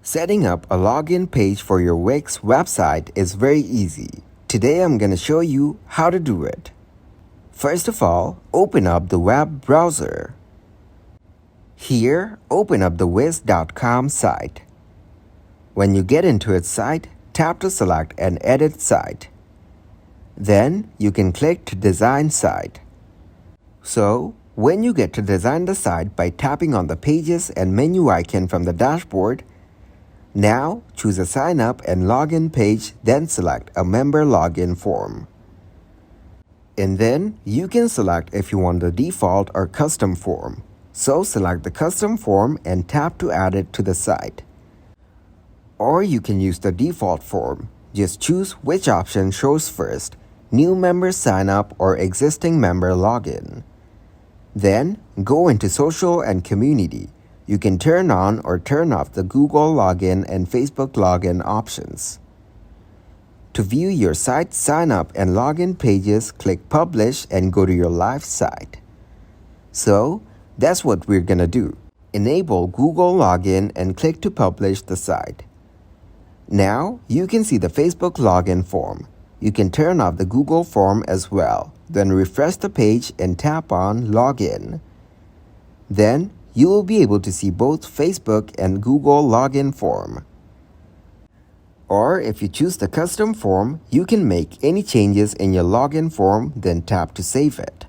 Setting up a login page for your Wix website is very easy. Today I'm going to show you how to do it. First of all, open up the web browser. Here, open up the Wix.com site. When you get into its site, tap to select and edit site. Then you can click to design site. So, when you get to design the site by tapping on the pages and menu icon from the dashboard, now choose a sign up and login page, then select a member login form. And then you can select if you want the default or custom form. So select the custom form and tap to add it to the site. Or you can use the default form. Just choose which option shows first, new member sign up or existing member login. Then go into social and community. You can turn on or turn off the Google login and Facebook login options. To view your site sign up and login pages, click Publish and go to your live site. So, that's what we're gonna do. Enable Google login and click to publish the site. Now, you can see the Facebook login form. You can turn off the Google form as well. Then refresh the page and tap on Login. Then, you will be able to see both Facebook and Google login form. Or if you choose the custom form, you can make any changes in your login form, then tap to save it.